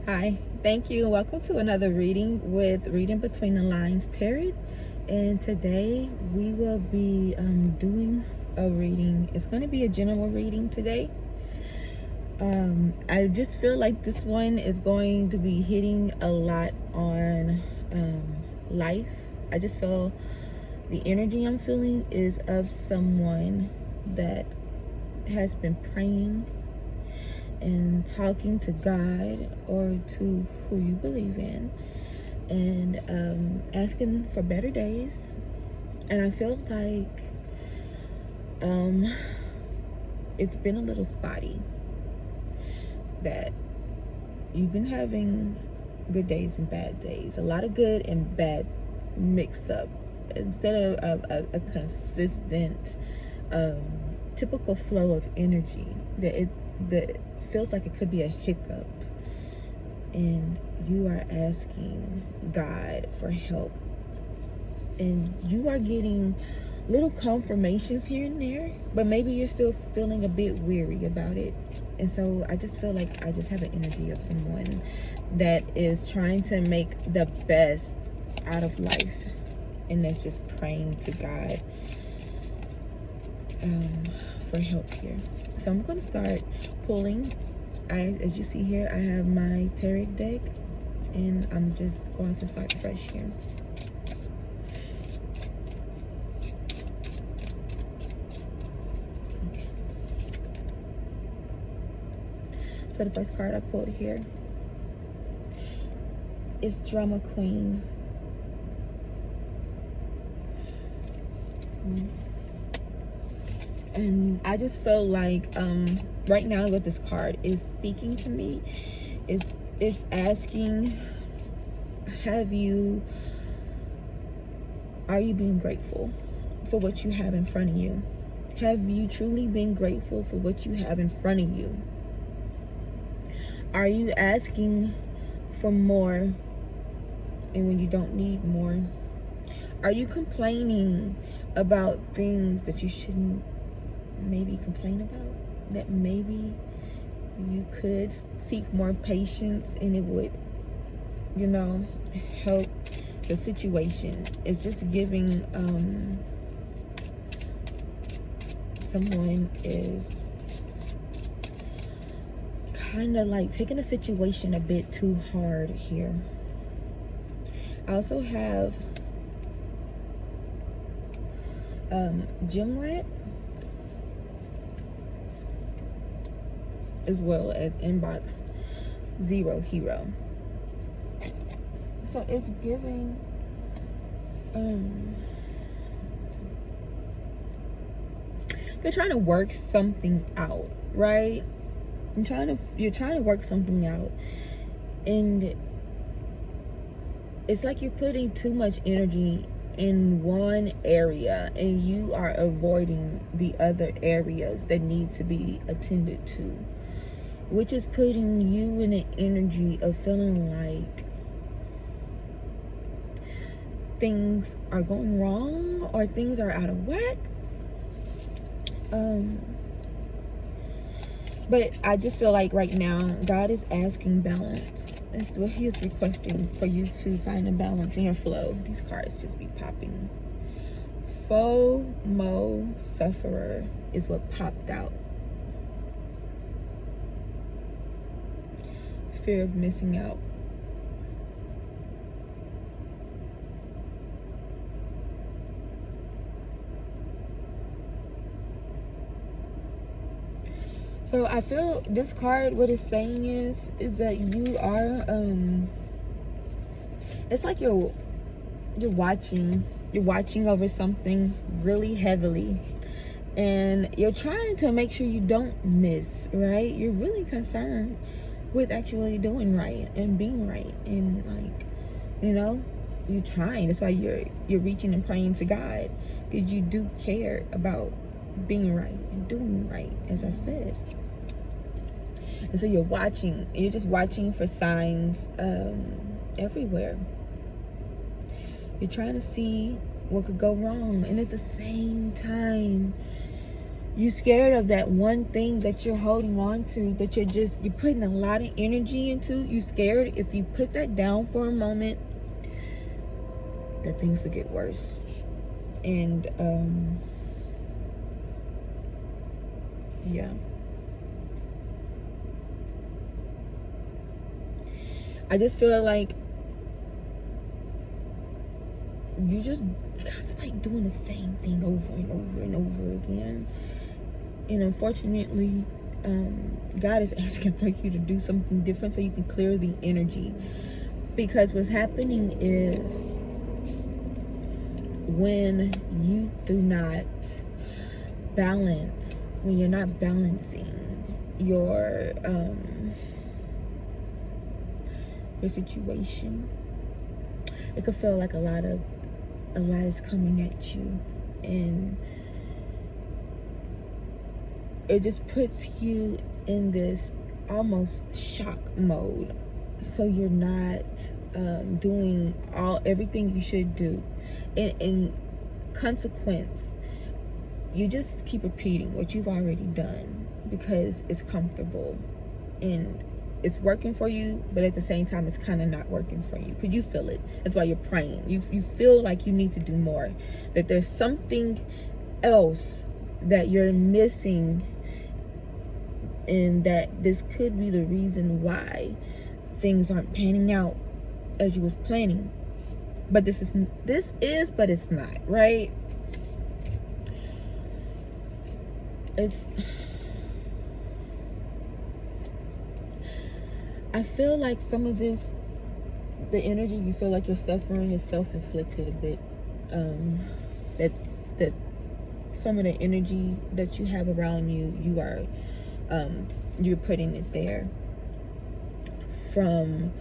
Hi, thank you. Welcome to another reading with Reading Between the Lines Tarot. And today we will be doing a reading. It's going to be a general reading today. I just feel like this one is going to be hitting a lot on life. I just feel the energy I'm feeling is of someone that has been praying and talking to God or to who you believe in, and asking for better days. And I feel like it's been a little spotty, that you've been having good days and bad days, a lot of good and bad mix up, instead of a consistent typical flow of energy that feels like it could be a hiccup, and you are asking God for help, and you are getting little confirmations here and there, but maybe you're still feeling a bit weary about it. And so I just feel like I just have an energy of someone that is trying to make the best out of life, and that's just praying to God for help here. So I'm going to start pulling. As you see here, I have my tarot deck, and I'm just going to start fresh here. Okay. So the first card I pulled here is Drama Queen. And I just feel like right now what this card is speaking to me is it's asking, are you being grateful for what you have in front of you? Have you truly been grateful for what you have in front of you? Are you asking for more, and when you don't need more? Are you complaining about things that you shouldn't maybe complain about? That maybe you could seek more patience and it would, help the situation. It's just giving someone is kind of like taking a situation a bit too hard here. I also have Gem Rat, as well as Inbox Zero Hero. So it's giving you're trying to work something out, right? You're trying to work something out, and it's like you're putting too much energy in one area and you are avoiding the other areas that need to be attended to, which is putting you in an energy of feeling like things are going wrong or things are out of whack. But I just feel like right now God is asking balance. That's what He is requesting, for you to find a balance in your flow. These cards just be popping. FOMO sufferer is what popped out. Fear of missing out. So I feel this card, what it's saying is that you are it's like you're watching over something really heavily, and you're trying to make sure you don't miss, right? You're really concerned with actually doing right and being right, and like, you're trying. That's why you're reaching and praying to God, because you do care about being right and doing right, as I said. And so you're just watching for signs everywhere. You're trying to see what could go wrong, and at the same time You're scared of that one thing that you're holding on to, that you're putting a lot of energy into. You're scared if you put that down for a moment, that things will get worse. And yeah, I just feel like you just kind of like doing the same thing over and over and over again. And unfortunately, God is asking for you to do something different so you can clear the energy. Because what's happening is, when you do not balance, when you're not balancing your situation, it could feel like a lot is coming at you, and it just puts you in this almost shock mode. So you're not doing everything you should do. In consequence, you just keep repeating what you've already done because it's comfortable and it's working for you, but at the same time it's kind of not working for you because you feel it. That's why you're praying. You feel like you need to do more, that there's something else that you're missing, and that this could be the reason why things aren't panning out as you was planning. But this is, but it's not, right? I feel like some of this, the energy you feel like you're suffering, is self-inflicted a bit. That some of the energy that you have around you, you're putting it there from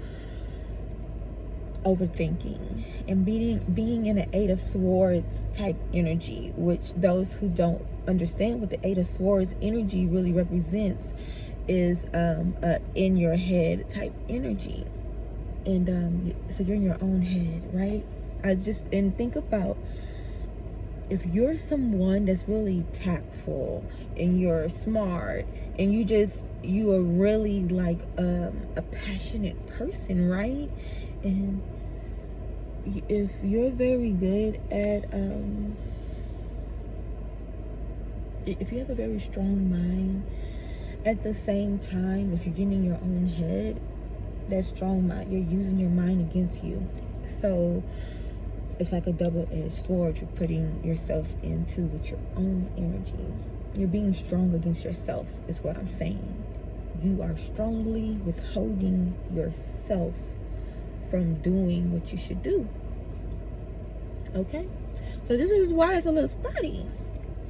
overthinking and being in an Eight of Swords type energy, which those who don't understand what the Eight of Swords energy really represents is a in your head type energy. And so you're in your own head, right? And think about, if you're someone that's really tactful and you're smart and you are really like a passionate person, right? And if you're very good at if you have a very strong mind, at the same time, if you're getting in your own head, that strong mind, you're using your mind against you. So it's like a double-edged sword you're putting yourself into with your own energy. You're being strong against yourself is what I'm saying. You are strongly withholding yourself from doing what you should do. Okay? So this is why it's a little spotty.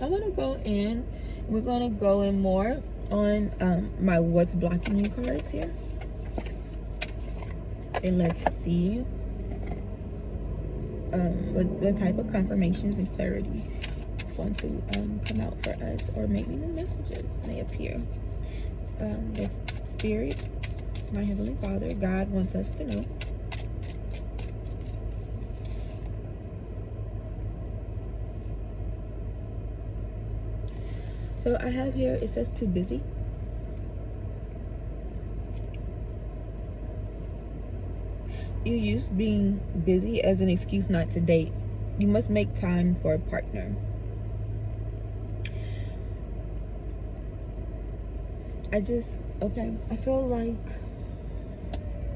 I want to go in. We're going to go in more on my what's blocking you cards here. And let's see what type of confirmations and clarity is going to come out for us, or maybe the messages may appear. That's Spirit, my Heavenly Father, God wants us to know. So I have here, it says too busy. You use being busy as an excuse not to date. You must make time for a partner. I feel like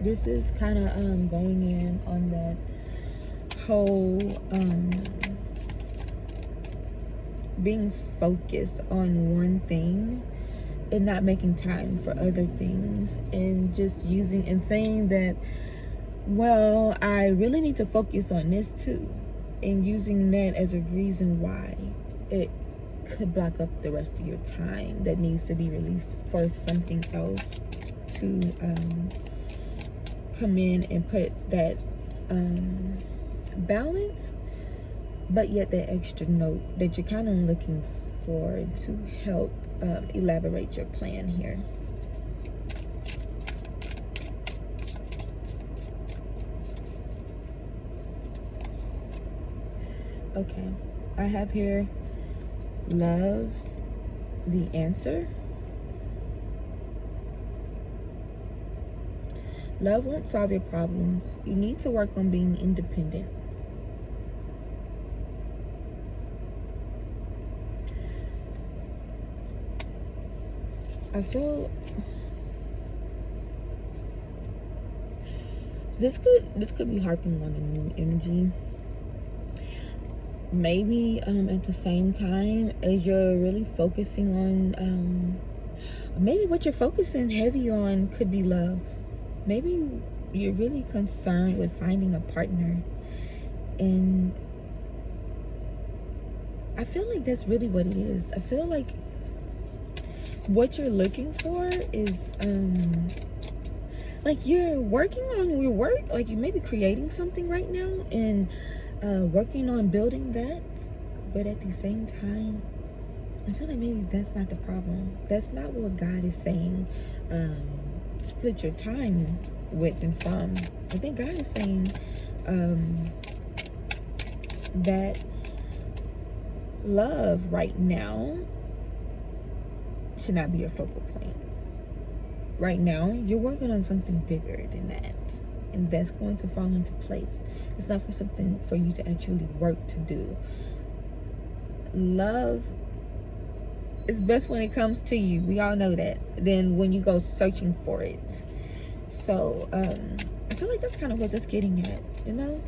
this is kind of going in on that whole being focused on one thing and not making time for other things, and just using and saying that, well, I really need to focus on this too, and using that as a reason why it could block up the rest of your time that needs to be released for something else to come in and put that balance, but yet that extra note that you're kind of looking for to help elaborate your plan here. Okay, I have here loves the answer. Love won't solve your problems. You need to work on being independent. I feel this could be harping on a new energy. Maybe at the same time as you're really focusing on maybe what you're focusing heavy on could be love. Maybe you're really concerned with finding a partner, and I feel like that's really what it is. I feel like what you're looking for is like you're working on your work, like you may be creating something right now and working on building that, but at the same time I feel like maybe that's not the problem. That's not what God is saying split your time with and from. I think God is saying that love right now should not be your focal point. Right now, you're working on something bigger than that, and that's going to fall into place. It's not for something for you to actually work to do. Love is best when it comes to you. We all know that. Then when you go searching for it. So I feel like that's kind of what that's getting at, you know?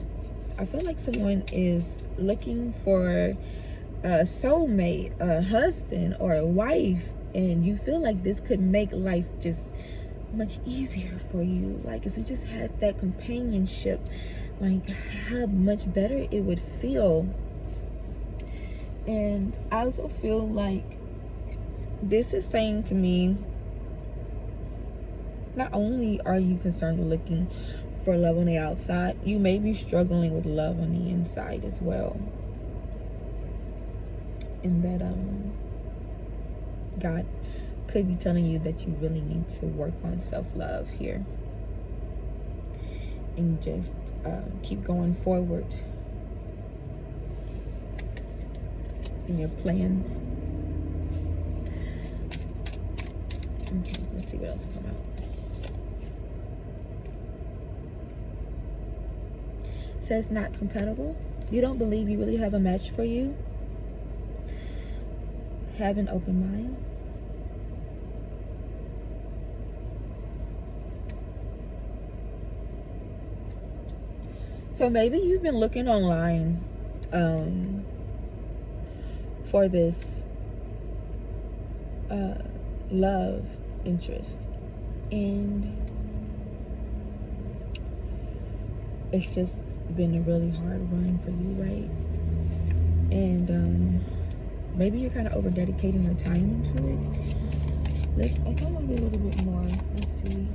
I feel like someone is looking for a soulmate, a husband, or a wife, and you feel like this could make life just much easier for you. Like if you just had that companionship, like how much better it would feel. And I also feel like this is saying to me, not only are you concerned with looking for love on the outside, you may be struggling with love on the inside as well. And that God could be telling you that you really need to work on self-love here and just keep going forward in your plans. Okay, let's see what else will come out. It says not compatible. You don't believe you really have a match for you. Have an open mind. So maybe you've been looking online for this love interest, and it's just been a really hard run for you, right? And maybe you're kind of over dedicating your time into it. I kind of get a little bit more. Let's see.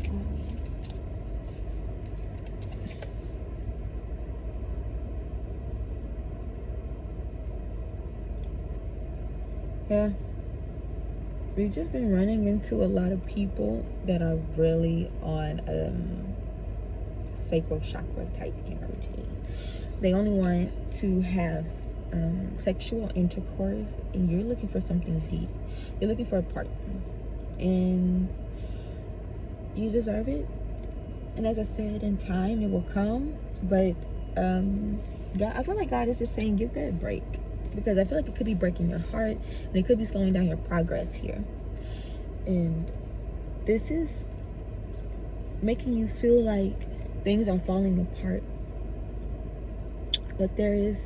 Yeah, we've just been running into a lot of people that are really on sacral chakra type energy. They only want to have sexual intercourse, and you're looking for something deep. You're looking for a partner, and you deserve it. And as I said, in time it will come. But God, I feel like God is just saying, give that a break, because I feel like it could be breaking your heart, and it could be slowing down your progress here. And this is making you feel like things are falling apart. But there is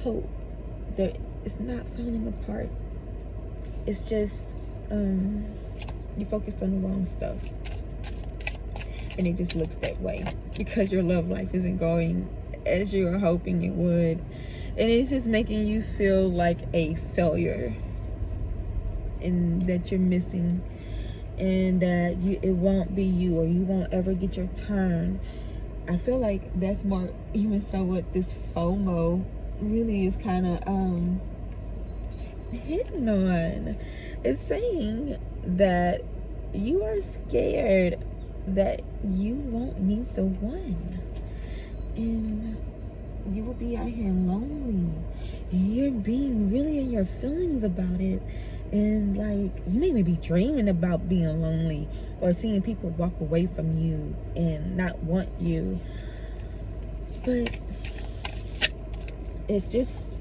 hope. It's not falling apart. It's just you focused on the wrong stuff, and it just looks that way because your love life isn't going as you were hoping it would, and it's just making you feel like a failure, and that you're missing, and that it won't be you, or you won't ever get your turn. I feel like that's more even so what this FOMO really is kind of hitting on. It's saying that you are scared that you won't meet the one, and you will be out here lonely, and you're being really in your feelings about it, and like you may be dreaming about being lonely or seeing people walk away from you and not want you. But it's just,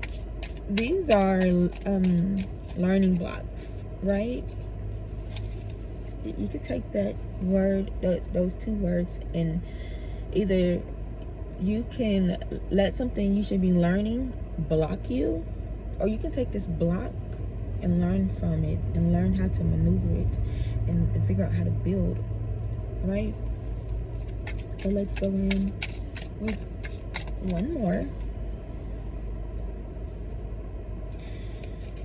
these are learning blocks, right? You could take that word, those two words, and either you can let something you should be learning block you, or you can take this block and learn from it and learn how to maneuver it and figure out how to build, right? So let's go in with one more.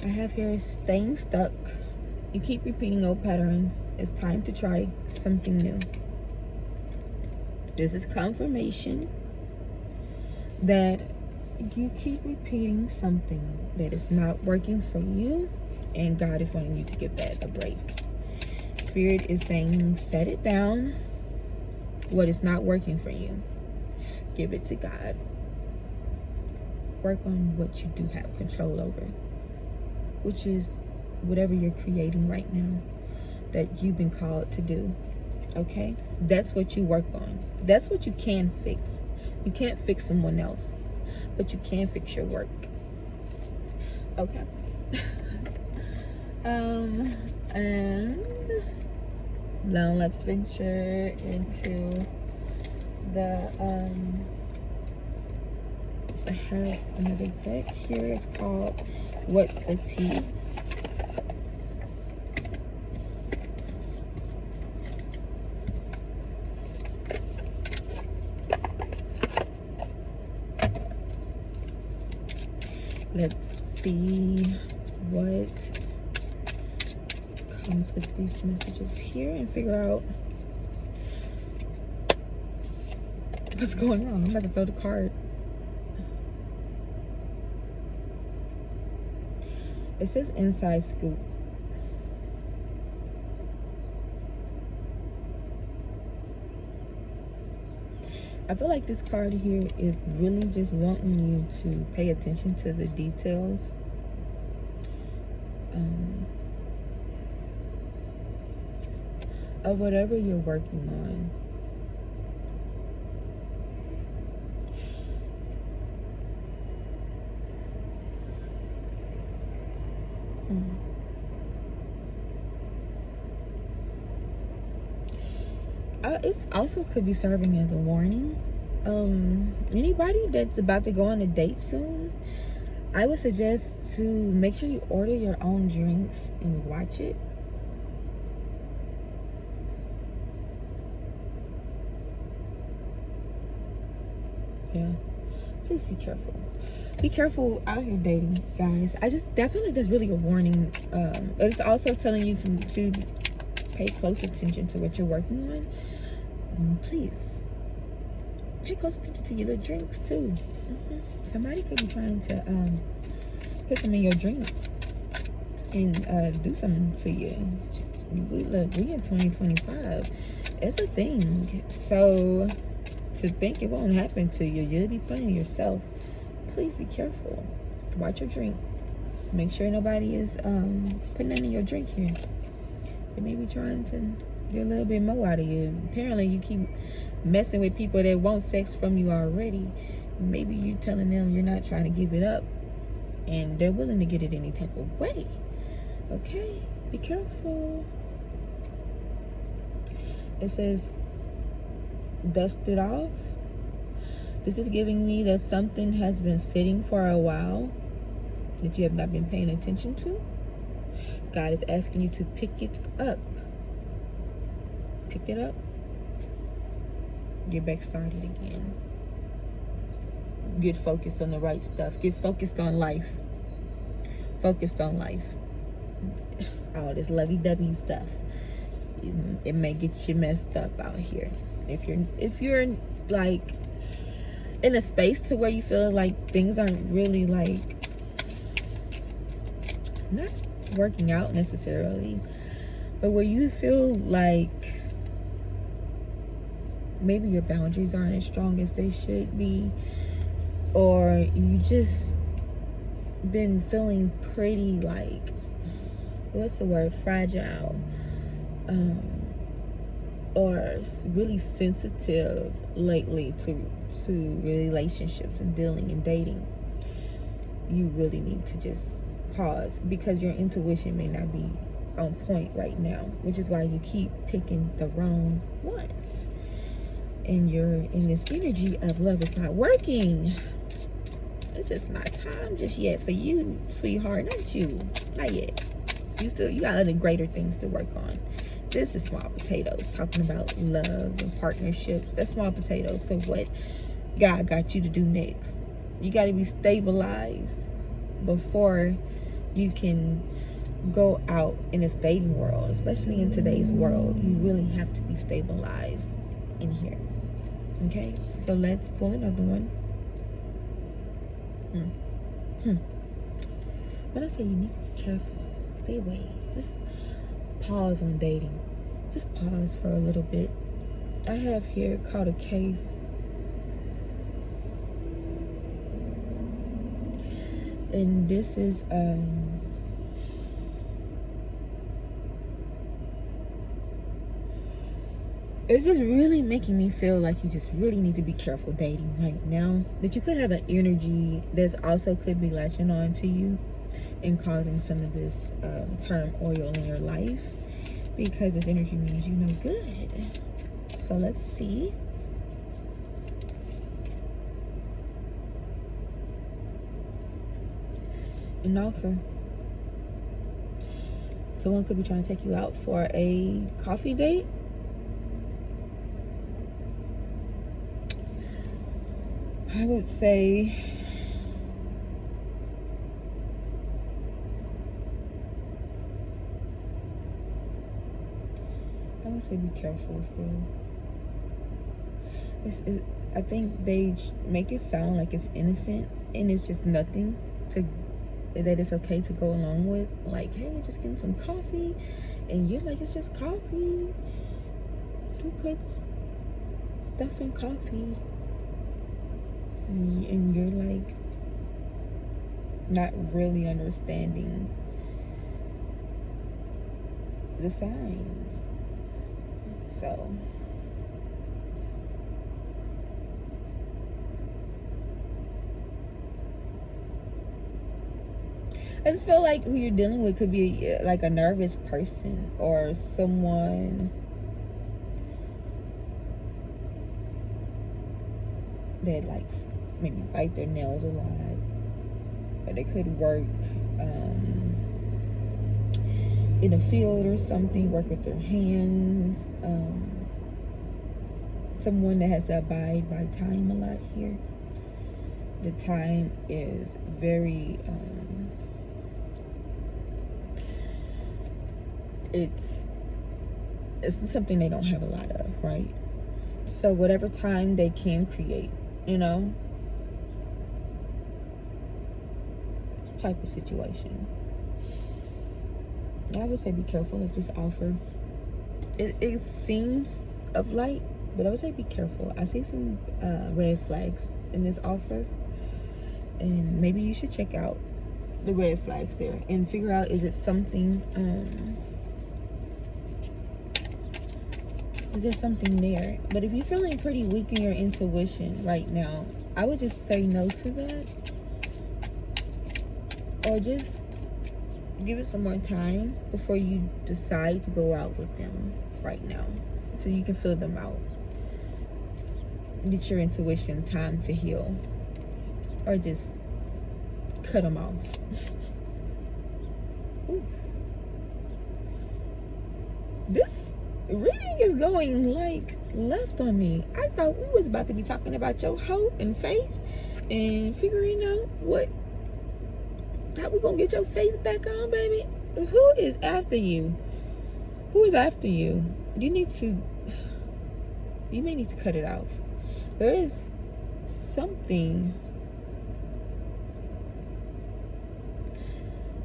I have here staying stuck. You keep repeating old patterns. It's time to try something new. This is confirmation that you keep repeating something that is not working for you, and God is wanting you to give that a break. Spirit is saying, set it down. What is not working for you, give it to God. Work on what you do have control over, which is whatever you're creating right now that you've been called to do. Okay? That's what you work on. That's what you can fix. You can't fix someone else, but you can fix your work. Okay? And now let's venture into the I have another deck here. It's called What's the Tea? Let's see what comes with these messages here and figure out what's going on. I'm about to throw the card. It says inside scoop. I feel like this card here is really just wanting you to pay attention to the details. Of whatever you're working on. It's also could be serving as a warning. Anybody that's about to go on a date soon, I would suggest to make sure you order your own drinks and watch it. Yeah, please be careful. Be careful out here dating, guys. I feel like that's really a warning. It's also telling you to pay close attention to what you're working on. Please pay close attention to your little drinks too. Somebody could be trying to put some in your drink and do something to you. We in 2025. It's a thing. So to think it won't happen to you, you'll be playing yourself. Please be careful. Watch your drink. Make sure nobody is putting any in your drink here. They may be trying to get a little bit more out of you. Apparently you keep messing with people that want sex from you already. Maybe you're telling them you're not trying to give it up, and they're willing to get it any type of way. Okay? Be careful. It says, dust it off. This is giving me that something has been sitting for a while that you have not been paying attention to. God is asking you to pick it up. Pick it up. Get back started again. Get focused on the right stuff. Get focused on life. Focused on life. All this lovey-dovey stuff, it may get you messed up out here. If you're like in a space to where you feel like things aren't really like not working out necessarily, but where you feel like maybe your boundaries aren't as strong as they should be, or you just been feeling pretty, like, what's the word, fragile, or really sensitive lately to relationships and dealing and dating, you really need to just pause, because your intuition may not be on point right now, which is why you keep picking the wrong ones, and you're in this energy of love is not working. It's just not time just yet for you, sweetheart. Not you, not yet. You got other greater things to work on. This is small potatoes, talking about love and partnerships. That's small potatoes for what God got you to do next. You got to be stabilized before you can go out in this dating world, especially in today's world. You really have to be stabilized in here. Okay, so let's pull another one. When I say you need to be careful, stay away. Just pause on dating. Just pause for a little bit. I have here caught a case. And this is it's just really making me feel like you just really need to be careful dating right now. That you could have an energy that also could be latching on to you and causing some of this turmoil in your life, because this energy means you know good. So let's see. An offer. Someone could be trying to take you out for a coffee date. I would say be careful still. I think they make it sound like it's innocent, and it's just nothing that it's okay to go along with. Like, hey, you're just getting some coffee, and you're like, it's just coffee. Who puts stuff in coffee? And you're like not really understanding the signs. So I just feel like who you're dealing with could be like a nervous person, or someone that likes maybe bite their nails a lot, or they could work in a field or something, work with their hands. Someone that has to abide by time a lot here. The time is very it's something they don't have a lot of, right? So whatever time they can create, type of situation. I would say be careful of this offer. It seems of light, but I would say be careful. I see some red flags in this offer, and maybe you should check out the red flags there and figure out, is it something is there something there? But if you're feeling pretty weak in your intuition right now, I would just say no to that, or just give it some more time before you decide to go out with them right now, so you can feel them out. Get your intuition time to heal, or just cut them off. This reading is going like left on me. I thought we was about to be talking about your hope and faith and figuring out how we gonna get your faith back on, baby. Who is after you? Who is after you? You may need to cut it off. There is something.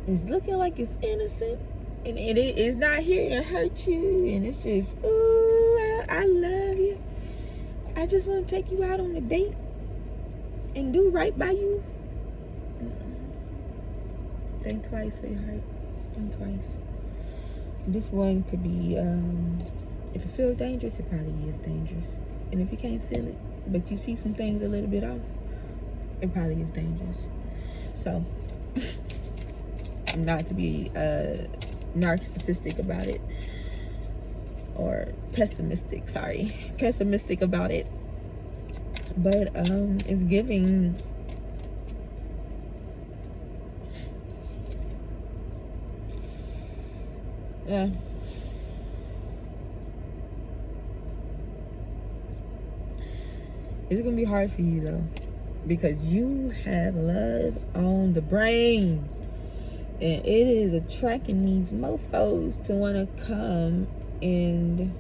It's looking like it's innocent, and it is not here to hurt you, and it's just, ooh, I love you. I just want to take you out on a date. and do right by you, think twice, sweetheart. Think twice. This one could be, if it feels dangerous, it probably is dangerous. And if you can't feel it, but you see some things a little bit off, it probably is dangerous. So, not to be narcissistic about it, or pessimistic about it, but it's giving it's gonna be hard for you though, because you have love on the brain, and it is attracting these mofos to want to come and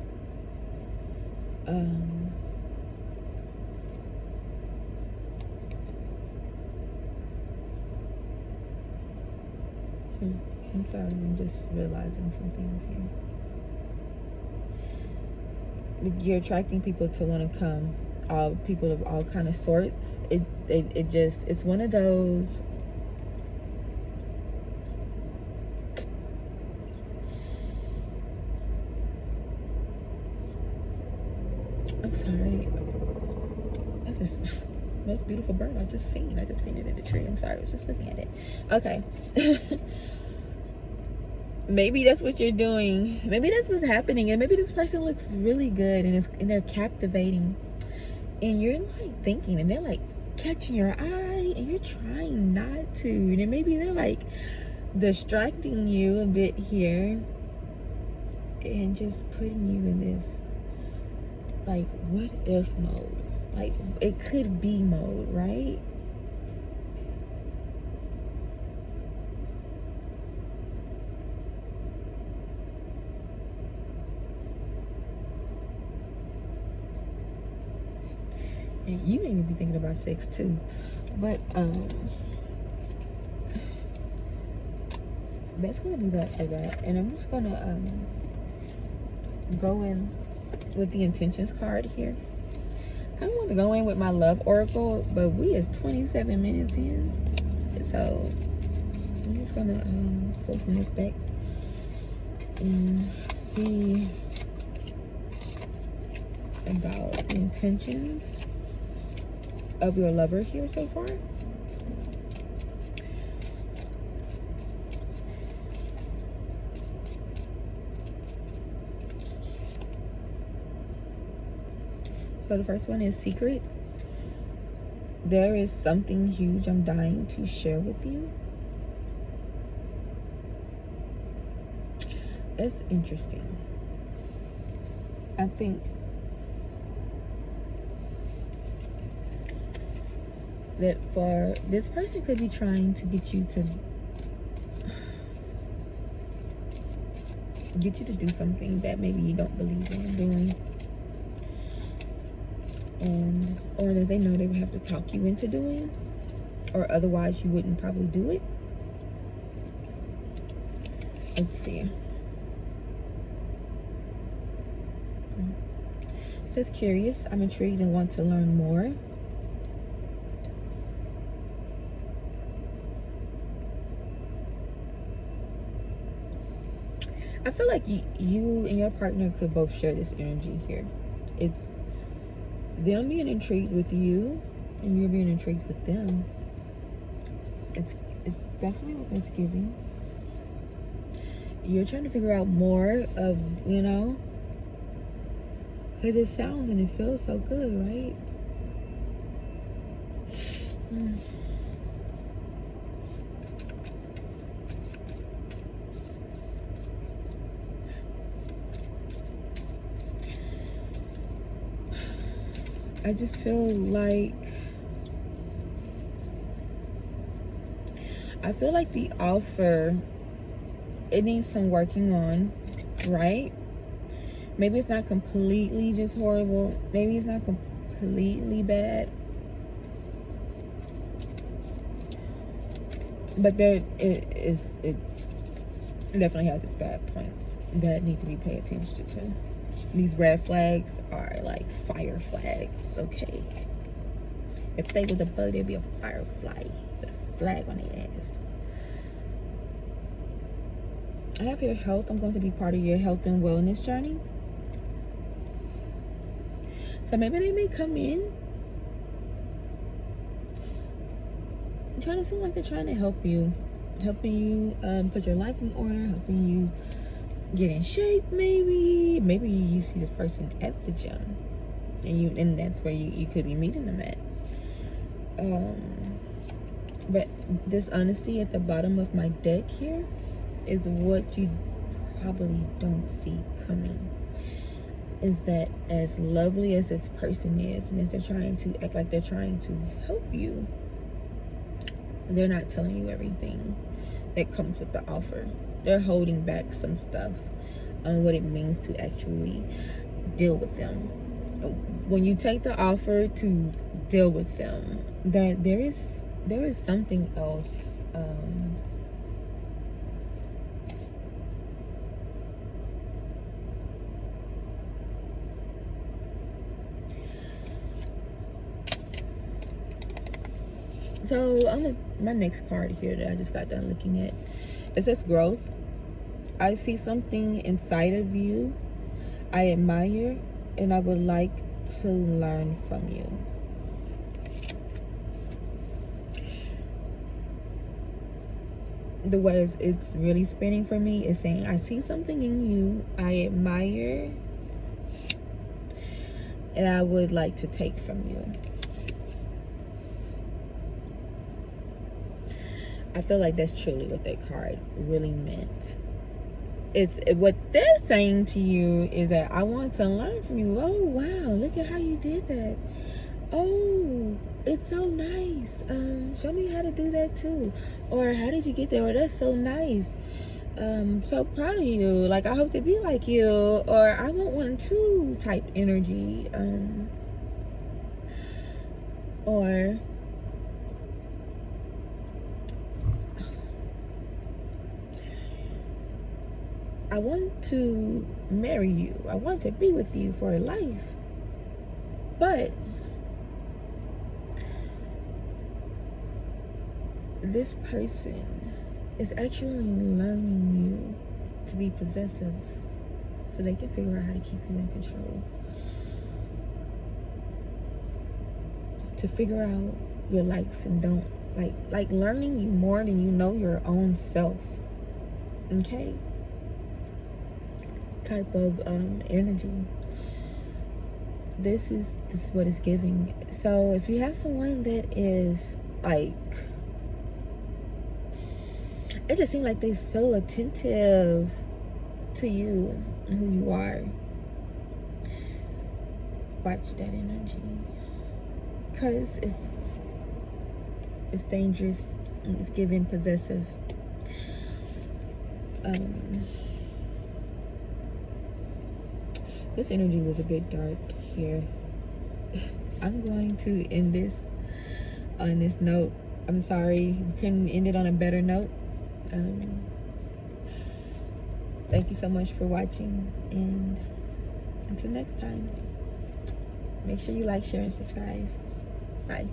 I'm sorry, I'm just realizing some things here. You're attracting people to want to come, all people of all kind of sorts. It just, it's one of those, I'm sorry, most beautiful bird I just seen it in the tree. I'm sorry, I was just looking at it. Okay. Maybe that's what you're doing. Maybe that's what's happening, and maybe this person looks really good and they're captivating, and you're like thinking, and they're like catching your eye, and you're trying not to, and then maybe they're like distracting you a bit here and just putting you in this like what if mode, like it could be mode, right? And you may be thinking about sex too, but that's gonna be that for that. And I'm just gonna go in with the intentions card here. I don't want to go in with my love oracle, but we is 27 minutes in, so I'm just gonna go from this deck and see about the intentions of your lover here so far. So the first one is secret. There is something huge I'm dying to share with you. It's interesting. I think that for this person could be trying to get you to do something that maybe you don't believe in doing, and or that they know they would have to talk you into doing, or otherwise you wouldn't probably do it. Let's see. It says curious, I'm intrigued and want to learn more. I feel like you and your partner could both share this energy here. It's them being intrigued with you, and you're being intrigued with them. It's definitely what that's giving. You're trying to figure out more of, you know, because it sounds and it feels so good, right? I just feel like the offer, it needs some working on, right? Maybe it's not completely just horrible. Maybe it's not completely bad. But it definitely has its bad points that need to be paid attention to. These red flags are like fire flags, okay? If they was a bug, they'd be a firefly with a flag on their ass. I have your health. I'm going to be part of your health and wellness journey. So maybe they may come in trying to seem like they're trying to help you. Helping you put your life in order. Helping you get in shape, maybe. Maybe you see this person at the gym. And that's where you could be meeting them at. But this honesty at the bottom of my deck here is what you probably don't see coming. Is that as lovely as this person is, and as they're trying to act like they're trying to help you, they're not telling you everything that comes with the offer. They're holding back some stuff on what it means to actually deal with them. When you take the offer to deal with them, that there is something else. So on my next card here that I just got done looking at, it says growth. I see something inside of you I admire, and I would like to learn from you. The way it's really spinning for me is saying, I see something in you I admire, and I would like to take from you. I feel like that's truly what that card really meant. It's what they're saying to you is that I want to learn from you. Oh wow, look at how you did that. Oh, it's so nice. Show me how to do that too. Or how did you get there? Or that's so nice. So proud of you. Like, I hope to be like you. Or I want one too type energy. Or I want to marry you. I want to be with you for life. But this person is actually learning you to be possessive so they can figure out how to keep you in control. To figure out your likes and don't. Like learning you more than you know your own self. Okay? Type of energy. This is what it's giving. So if you have someone that is like, it just seems like they're so attentive to you and who you are, watch that energy, because it's dangerous. It's giving possessive. This energy was a bit dark here. I'm going to end this on this note. I'm sorry we couldn't end it on a better note. Thank you so much for watching, and until next time, make sure you like, share, and subscribe. Bye.